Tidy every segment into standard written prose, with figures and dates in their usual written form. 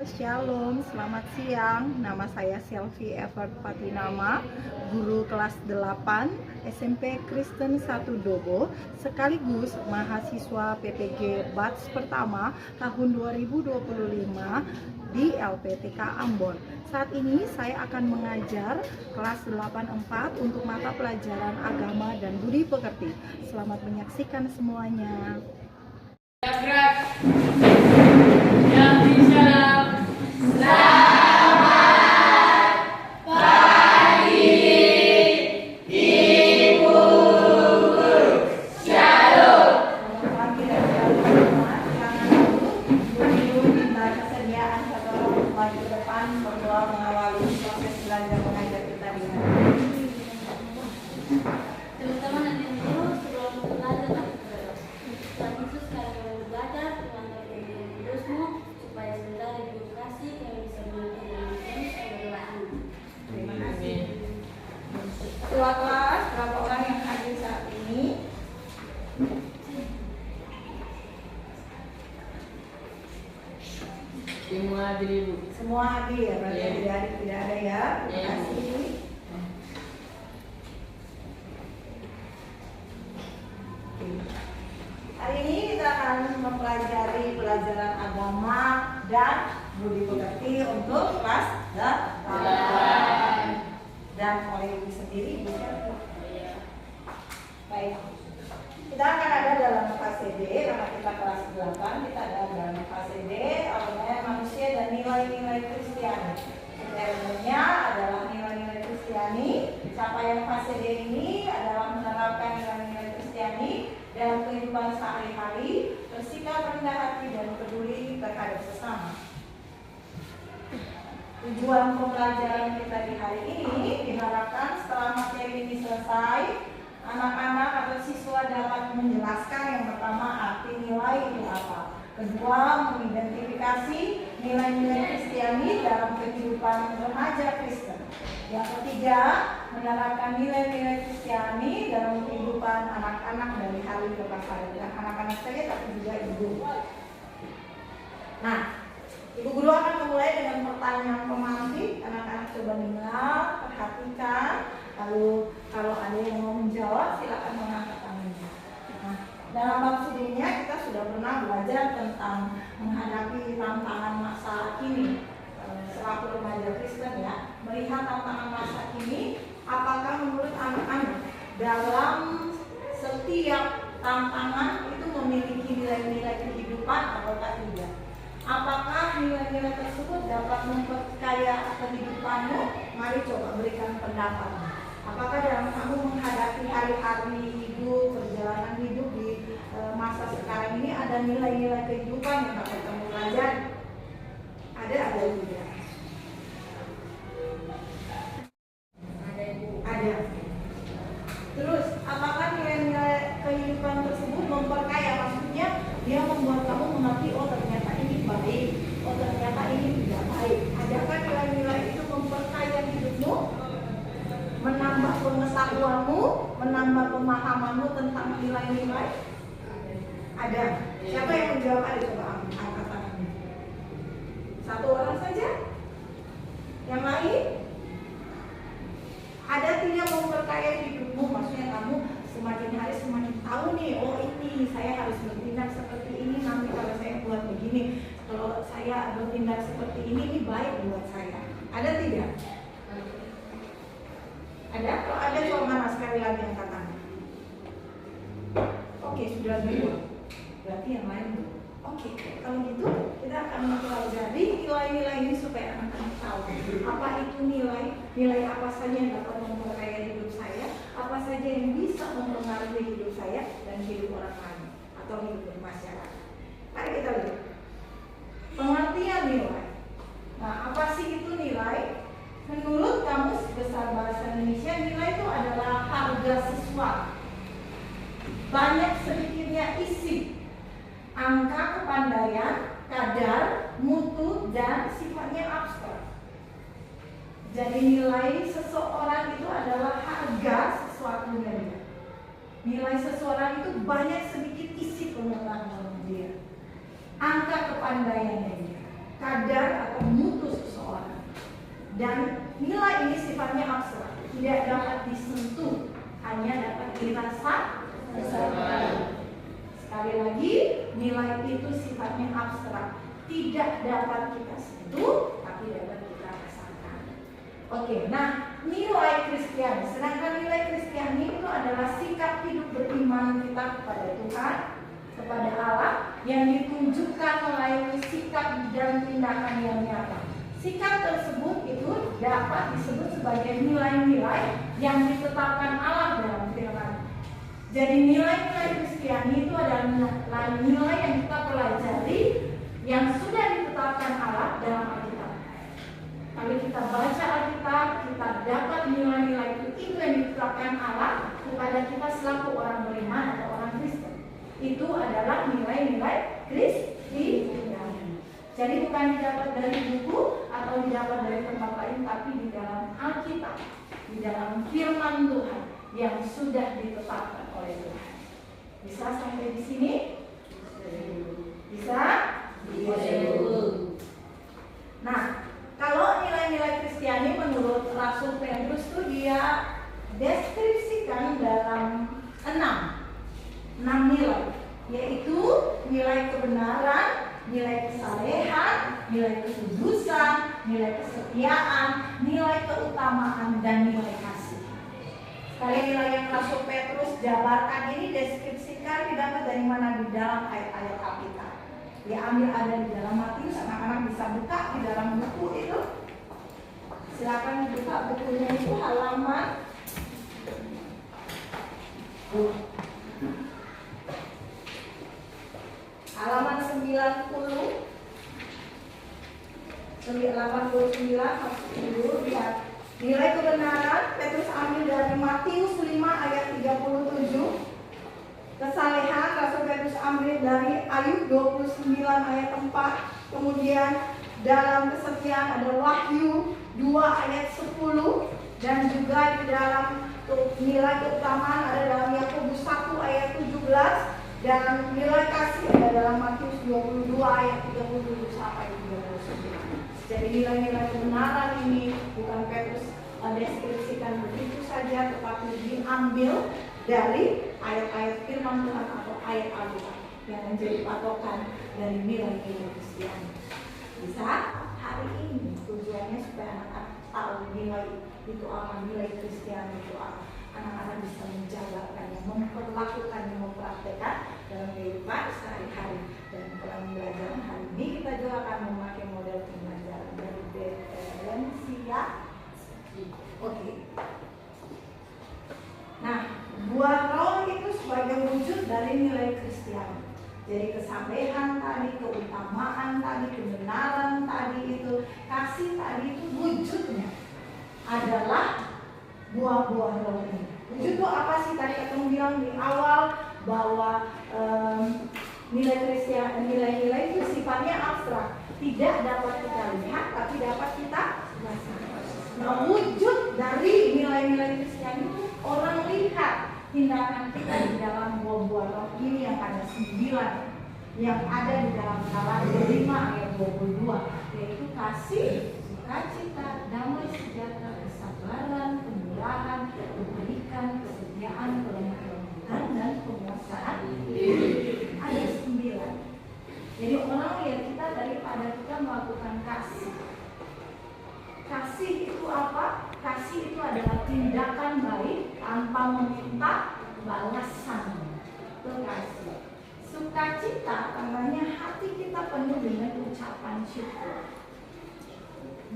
Shalom, selamat siang. Nama saya Selvi Evert Patinama, guru kelas 8 SMP Kristen 1 Dobo, sekaligus mahasiswa PPG Batch pertama tahun 2025 di LPTK Ambon. Saat ini saya akan mengajar kelas 84 untuk mata pelajaran agama dan budi pekerti. Selamat menyaksikan semuanya. Berdoa mengawali proses belajar mengajar kita di hari ini. Teman-teman nanti dulu sebelum belajar Tuhan Yesus sekarang kalian belajar dengan terusmu supaya sebentar edukasi kalian bisa mengerti dengan Yesus berdoa. Terima kasih. Ketua kelas, berapa orang yang hadir saat ini? Semua hadir, Ibu. Semua hadir, berarti adik-adik tidak ada ya. Terima kasih. Hari ini kita akan mempelajari pelajaran agama dan budi pekerti untuk kelas 8. Dan oleh ibu sendiri bisa. Baik. Kita akan ada dalam fase D, karena kita kelas 8, kita ada dalam fase D, awalnya manusia dan nilai-nilai Kristiani. Ilmunya adalah nilai-nilai Kristiani. Capaian fase D ini adalah menerapkan nilai-nilai Kristiani dalam kehidupan sehari-hari, bersikap rendah hati dan peduli terhadap sesama. Tujuan pembelajaran kita di hari ini diharapkan setelah materi ini selesai, anak-anak atau siswa dapat menjelaskan yang pertama arti nilai itu apa, kedua mengidentifikasi nilai-nilai Kristiani dalam kehidupan remaja Kristen, yang ketiga menerapkan nilai-nilai Kristiani dalam kehidupan anak-anak dari hari ke hari, dan anak-anak saya tapi juga ibu. Nah, ibu guru akan memulai dengan pertanyaan pemantik. Anak-anak coba dengar, perhatikan. Lalu kalau ada yang mau menjawab, silakan mengangkat tangannya. Nah, dalam bab sebelumnya kita sudah pernah belajar tentang menghadapi tantangan masa kini selaku remaja Kristen ya. Melihat tantangan masa kini, apakah menurut anak-anak dalam setiap tantangan itu memiliki nilai-nilai kehidupan ataukah tidak? Apakah nilai-nilai tersebut dapat memperkaya kehidupanmu? Mari coba berikan pendapatmu. Apakah dalam kamu menghadapi hari-hari hidup, perjalanan hidup di masa sekarang ini ada nilai-nilai kehidupan yang dapat kamu pelajari? Ada tidak? Ada. Terus, apakah nilai-nilai kehidupan tersebut memperkaya? Maksudnya dia membuat kamu mengerti, oh ternyata ini baik, oh ternyata ini tidak baik. Adakah nilai-nilai itu memperkaya hidupmu? Menambah pengetahuanmu, menambah pemahamanmu tentang nilai-nilai? Ada. Siapa yang menjawab? Ada, coba angkat tangannya. Satu orang saja? Yang lain? Ada tidak memperkaya hidupmu? Maksudnya kamu semakin hari semakin tahu nih, oh ini saya harus bertindak seperti ini, nanti kalau saya buat begini, kalau saya bertindak seperti ini baik buat saya. Ada tidak? Ada? Kalau ada coba mana sekali lagi yang tangan. Oke, sudah dua. Berarti yang lain belum. Oke, kalau gitu kita akan mempelajari nilai-nilai ini supaya anak-anak tahu apa itu nilai apa saja yang dapat memperkaya hidup saya, apa saja yang bisa mempengaruhi hidup saya dan hidup orang lain atau hidup masyarakat. Mari kita lihat pengertian nilai. Nah, apa sih itu nilai? Menurut Kamus Besar Bahasa Indonesia, nilai itu adalah harga sesuatu. Banyak sedikitnya isi, angka kepandaian, kadar, mutu, dan sifatnya abstrak. Jadi nilai seseorang itu adalah harga sesuatunya. Nilai seseorang itu banyak sedikit isi pengetahuan dia, angka kepandaiannya dia, kadar atau mutu seseorang. Dan nilai ini sifatnya abstrak, tidak dapat disentuh, hanya dapat dirasakan. Sekali lagi, nilai itu sifatnya abstrak, tidak dapat kita sentuh, tapi dapat kita rasakan. Oke, nah nilai Kristiani, sedangkan nilai Kristiani itu adalah sikap hidup beriman kita kepada Tuhan, kepada Allah, yang ditunjukkan melalui sikap dan tindakan yang nyata. Sikap tersebut itu dapat disebut sebagai nilai-nilai yang ditetapkan Allah dalam firman. Jadi nilai-nilai Kristiani itu adalah nilai yang kita pelajari yang sudah ditetapkan Allah dalam Alkitab. Kalau kita baca Alkitab, kita dapat nilai-nilai itu yang ditetapkan Allah kepada kita selaku orang beriman atau orang Kristen. Itu adalah nilai-nilai Kristiani. Jadi bukan didapat dari buku atau didapat dari tempat lain, tapi di dalam Alkitab, di dalam firman Tuhan yang sudah ditetapkan oleh Tuhan. Bisa sampai di sini? Bisa? Nah, kalau nilai-nilai Kristiani menurut Rasul Petrus itu dia deskripsikan dalam 6 nilai, yaitu nilai kebenaran, nilai kesalehan, nilai kekudusan, nilai kesetiaan, nilai keutamaan, dan nilai kasih. Sekali nilai yang Rasul Petrus jabarkan ini deskripsikan didapat dari mana? Di dalam ayat-ayat Alkitab. Diambil ada di dalam Matius, anak-anak bisa buka di dalam buku itu. Silakan buka bukunya itu halaman halaman 90 masuk dulu, lihat nilai kebenaran. Petrus ambil dari Matius 5 ayat 37. Kesalehan Rasul Petrus ambil dari Ayub 29 ayat 4. Kemudian dalam kesetiaan ada Wahyu 2 ayat 10. Dan juga di dalam nilai keutamaan ada dalam Yakobus 1 ayat 17. Dan nilai kasih ada dalam Matius 22 ayat 37 sampai 39. Jadi nilai-nilai kebenaran ini bukan Petrus deskripsikan begitu saja, tetapi diambil dari ayat-ayat firman Tuhan atau ayat Alkitab yang menjadi patokan dari nilai-nilai Kristiani. Bisa hari ini tujuannya supaya anak-anak tahu nilai itu apa, nilai Kristiani itu apa. Anak-anak bisa menjalankannya, memperlakukannya, mempraktekkan dalam kehidupan sehari-hari. Dan pembelajaran hari ini kita juga akan memakai model pembelajaran dari Valencia. Oke. Nah, buah roh itu sebagai wujud dari nilai Kristiani. Jadi kesabaran tadi, keutamaan tadi, kebenaran tadi itu, kasih tadi itu wujudnya adalah buah-buah roh ini. Wujud itu apa sih? Tadi ketemu bilang di awal bahwa nilai-nilai itu sifatnya abstrak, tidak dapat kita lihat, tapi dapat kita rasakan. Nah, wujud dari nilai-nilai Kristiani itu orang lihat tindakan kita di dalam buah-buah roh ini yang ada 9 yang ada di dalam Galatia 5 ayat 22, yaitu kasih, sukacita, damai sejahtera, kesabaran, kemurahan, kebaikan, kesetiaan, kelemah lembutan, dan penguasaan diri. Ada 9. Jadi orang lihat kita daripada kita melakukan kasih. Kasih itu apa? Kasih itu adalah tindakan baik tanpa meminta balasan. Itu kasih. Sukacita tandanya hati kita penuh dengan ucapan syukur.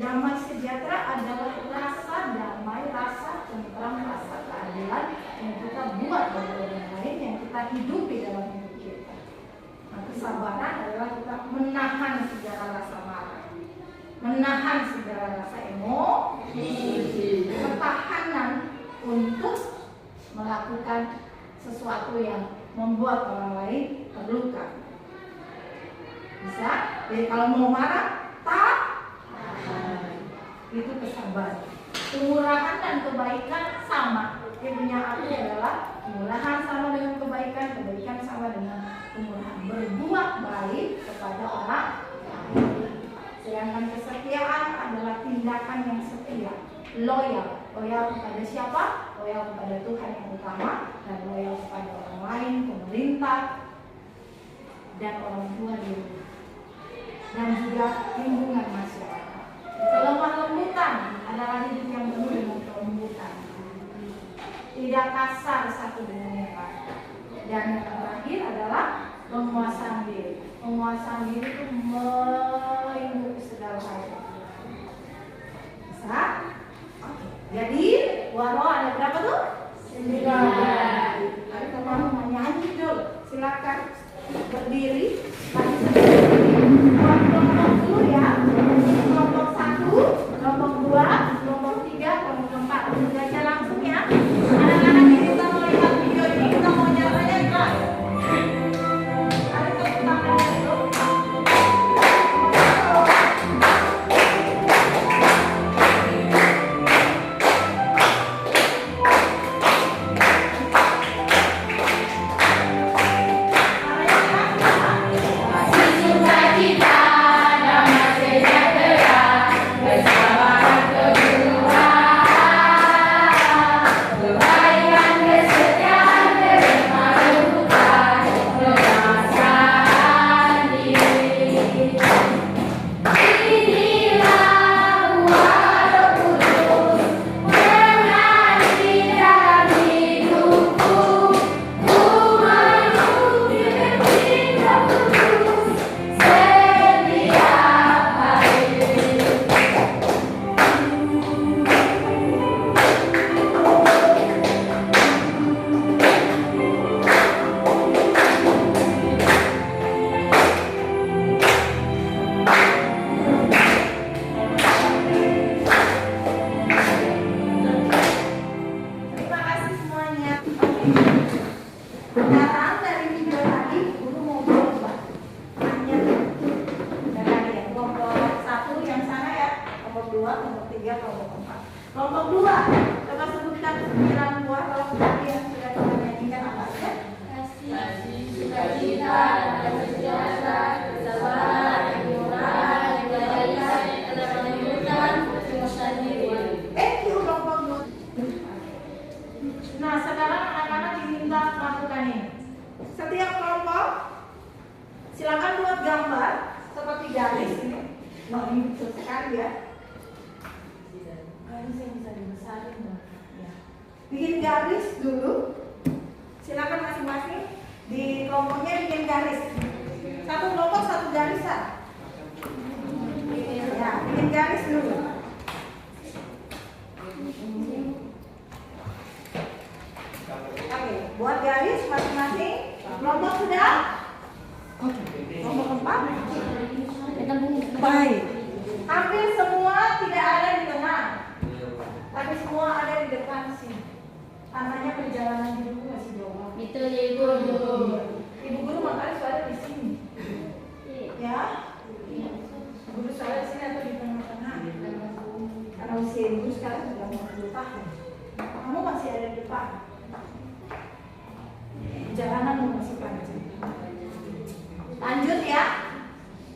Damai sejahtera adalah rasa damai, rasa tentram, rasa keadilan yang kita buat bagi orang lain, yang kita hidupi dalam hidup kita. Nah, kesabaran adalah kita menahan segala rasa marah, menahan segala rasa emosi, ketahanan untuk melakukan sesuatu yang membuat orang lain terluka. Bisa? Jadi kalau mau marah, itu kesabaran. Kemurahan dan kebaikan sama. Dia punya arti adalah kemurahan sama dengan kebaikan, kebaikan sama dengan kemurahan. Berbuat baik kepada orang lain. Sedangkan kesetiaan adalah tindakan yang setia, loyal. Loyal kepada siapa? Loyal kepada Tuhan yang utama, dan loyal kepada orang lain, pemerintah, dan orang tua di rumah, dan juga lingkungan masyarakat. Kelemah lembutan adalah hidup yang penuh dengan kelembutan, tidak kasar satu dengan yang lain. Dan yang terakhir adalah penguasaan diri. Penguasaan diri itu melindungi segala hal. Bisa? Oke. Jadi waro ada berapa tuh? 9. Tapi kalau mau nyanyi dulu, silakan berdiri. Buat kelompok dulu ya. Kelompok 1, kelompok 2, kelompok 3, kelompok 4. Belajar langsung ya. Anak-anak yang kita mau lihat video ini, kita mau nyaranya enggak? Ada tepuk tangannya dulu. Terima kasih semuanya. Pernyataan dari video tadi, guru mau coba tanya dari ya. Kelompok 1 yang sana ya, kelompok 2, kelompok 3, kelompok 4. Kelompok 2, coba sebutkan 9 buah kalau tadi yang sudah kita nyanyikan apa saja? Kasih, sukacita, damai sejahtera, kesabaran, kemurahan, kebaikan, kelembutan, penguasaan diri. Thank you kelompok 2. Nah, sekarang anak-anak diminta melakukan ini. Setiap kelompok silakan buat gambar seperti garis ini. Wah, ini betul sekali ya. Ini saya bisa dibesarin dong. Ya. Bikin garis dulu. Silakan masing-masing di kelompoknya bikin garis. Satu kelompok satu garisan. Ya, bikin garis dulu. Oke, buat garis masing-masing. Kelompok sudah? Oke. Kelompok 4. Baik. Hampir semua tidak ada di tengah, tapi semua ada di depan sini. Tandanya perjalanan hidupku masih jauh. Itu ya Ibu. Ibu guru makanya suara di sini. Ya. Guru suara di sini atau di tengah-tengah. Karena usia ibu sekarang sudah 50 tahun. Kamu masih ada di depan. Perjalanan masih panjang. Lanjut ya.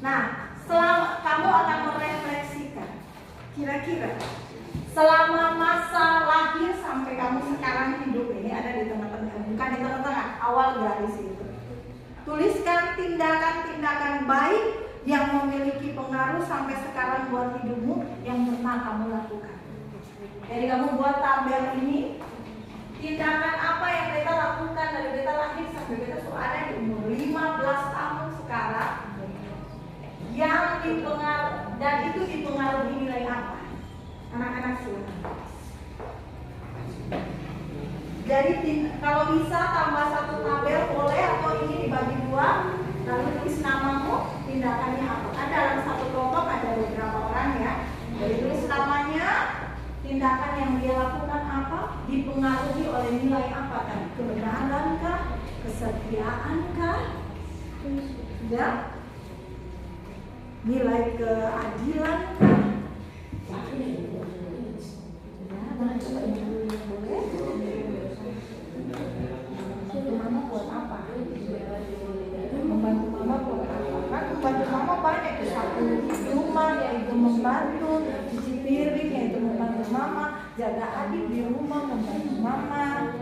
Nah, selama kamu akan merefleksikan kira-kira selama masa lahir sampai kamu sekarang hidup ini ada di tengah-tengah, bukan di tengah-tengah, awal garis itu. Tuliskan tindakan-tindakan baik yang memiliki pengaruh sampai sekarang buat hidupmu yang pernah kamu lakukan. Jadi kamu buat tabel ini, tindakan apa yang kita lakukan dari kita lahir sampai kita sudah ada di umur 15 tahun sekarang, yang dipengaruhi dan itu dipengaruhi nilai apa? Anak-anak silakan. Jadi kalau bisa tambah satu tabel boleh, atau ini dibagi 2, lalu tulis namamu, tindakannya apa? Kan dalam satu kelompok ada beberapa orang ya. Jadi tulis namanya, tindakan yang dia lakukan apa, dipengaruhi oleh nilai apa kan? Kebenaran-kah? Kesetiaan-kah? Sudah? Nilai keadilan-kah? Bantu mama buat apa? Membantu mama buat apa? Kan membantu mama banyak, di satu rumah, santun, cuci piring yaitu membantu mama, jaga adik di rumah membantu mama.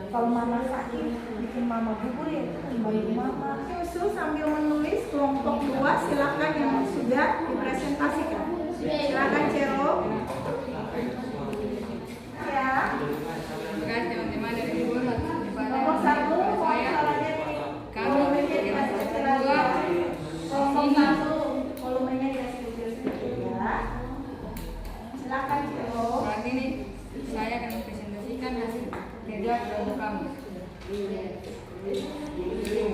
Kalau mama sakit bikin mama bubur yaitu membantu mama. Yusuf sambil menulis kelompok 2 silakan yang sudah dipresentasikan. Silakan Cero. Ya. Terima kasih teman-teman dari Ibu Nomor 1 volumenya dikasih kecil aja. Kelompok 1 volumenya dikasih kecil ya. Silakan Cero. Saat ini saya akan mempresentasikan hasil kerja kelompok kami.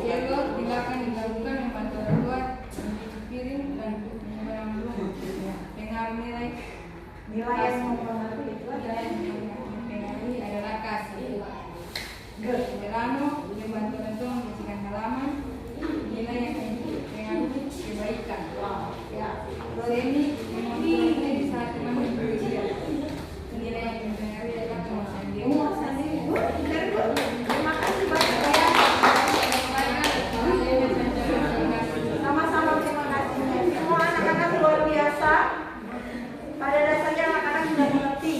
Celo silakan dilakukan membantu orang tua mencuci piring dan menyeberang rumah. Dengar nilai Yang mempengaruhi itu adalah mempengaruhi adalah kasih. G. Delano membantu orang tua membersihkan halaman. Nilai yang mempengaruhi kebaikan. Ya. Seni memotivasi di saat teman berusia. Nilai yang mempengaruhi adalah penguasaan diri. Penguasaan diri. Very good. Terima kasih banyak ya. Sama-sama terima kasih. Semua anak-anak luar biasa. Pada dasarnya anak-anak sudah mengerti.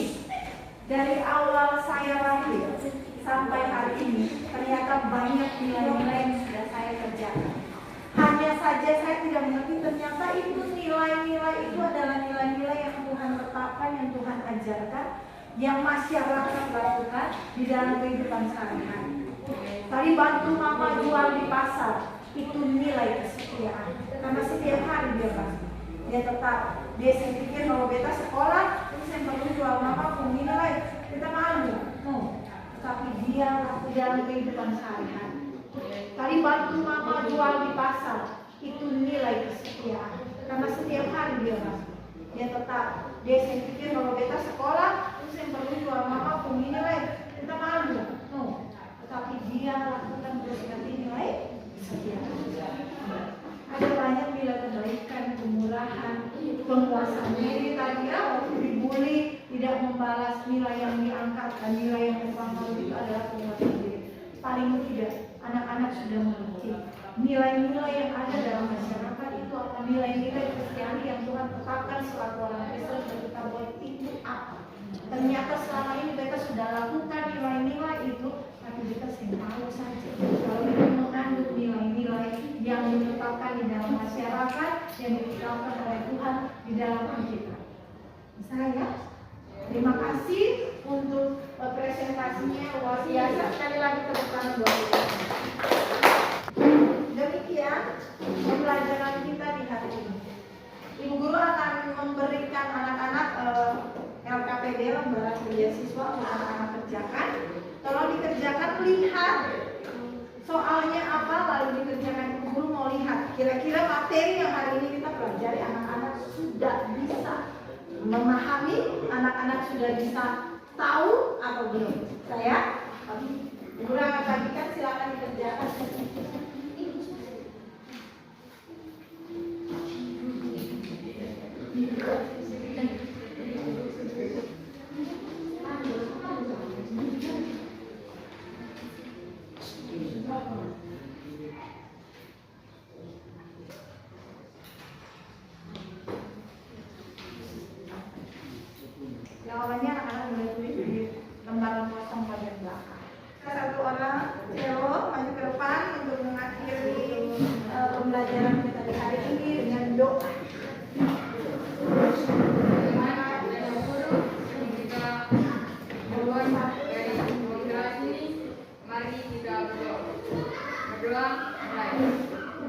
Dari awal saya lahir sampai hari ini, ternyata banyak nilai-nilai yang sudah saya kerjakan. Hanya saja saya tidak mengerti ternyata itu nilai-nilai itu adalah nilai-nilai yang Tuhan tetapkan, yang Tuhan ajarkan, yang masyarakat lakukan di dalam kehidupan sehari-hari. Tadi bantu mama jual di pasar, itu nilai kesetiaan. Karena setiap hari dia pasti, dia tetap, dia pikir kalau beta sekolah, terus yang perlu jual mama pun nilai, kita malu. No, tapi dia laku dalam kehidupan sehari-hari. Tadi bantu mama jual di pasar, itu nilai kesetiaan. Karena setiap hari dia pasti, dia tetap, dia pikir kalau beta sekolah, terus yang perlu jual mama pun nilai, kita malu. No, tapi dia lakukan berarti nilai kesetiaan. Ada banyak nilai kebaikan, kemurahan, penguasaan diri tadi waktu dibully tidak membalas nilai yang diangkat dan nilai yang mempengaruhi itu adalah penguasaan diri. Paling tidak anak-anak sudah mengerti nilai-nilai yang ada dalam masyarakat itu apa, nilai-nilai kesetiaan yang Tuhan tetapkan selaku orang Kristen dan kita buat itu apa. Ternyata selama ini mereka sudah lakukan nilai-nilai itu, tapi kita sering tahu saja kalau itu mengandung nilai-nilai yang ditetapkan di dalam masyarakat, yang ditetapkan oleh Tuhan di dalam Alkitab. Saya terima kasih untuk presentasinya luar biasa. Sekali lagi tepuk tangan buat kita. Demikian pembelajaran kita di hari ini. Ibu guru akan memberikan anak-anak LKPD, lembaga kerja siswa, untuk anak-anak kerjakan. Tolong dikerjakan, lihat soalnya apa, lalu dikerjakan. Ibu guru mau lihat kira-kira materi yang hari ini kita pelajari anak-anak sudah bisa memahami, anak-anak sudah bisa tahu atau belum. Saya Ibu guru akan bagikan, silakan dikerjakan. Jawabannya anak-anak boleh tulis di lembaran kosong bagian belakang. Satu orang Celo maju ke depan untuk mengakhiri pembelajaran kita di hari ini dengan doa. Mari kita berdoa mulai.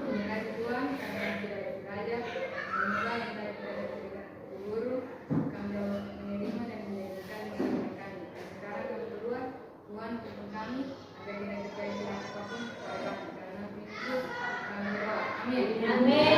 Dengan Tuhan kami tidak belajar, menilai yang dari guru, kami menerima dan menjadikan dengan kami. Sekarang kami berdua, Tuhan tuntun kami agar tidak terjadi apapun kepada kami. Karena itu kami berdoa. Amin. Amin.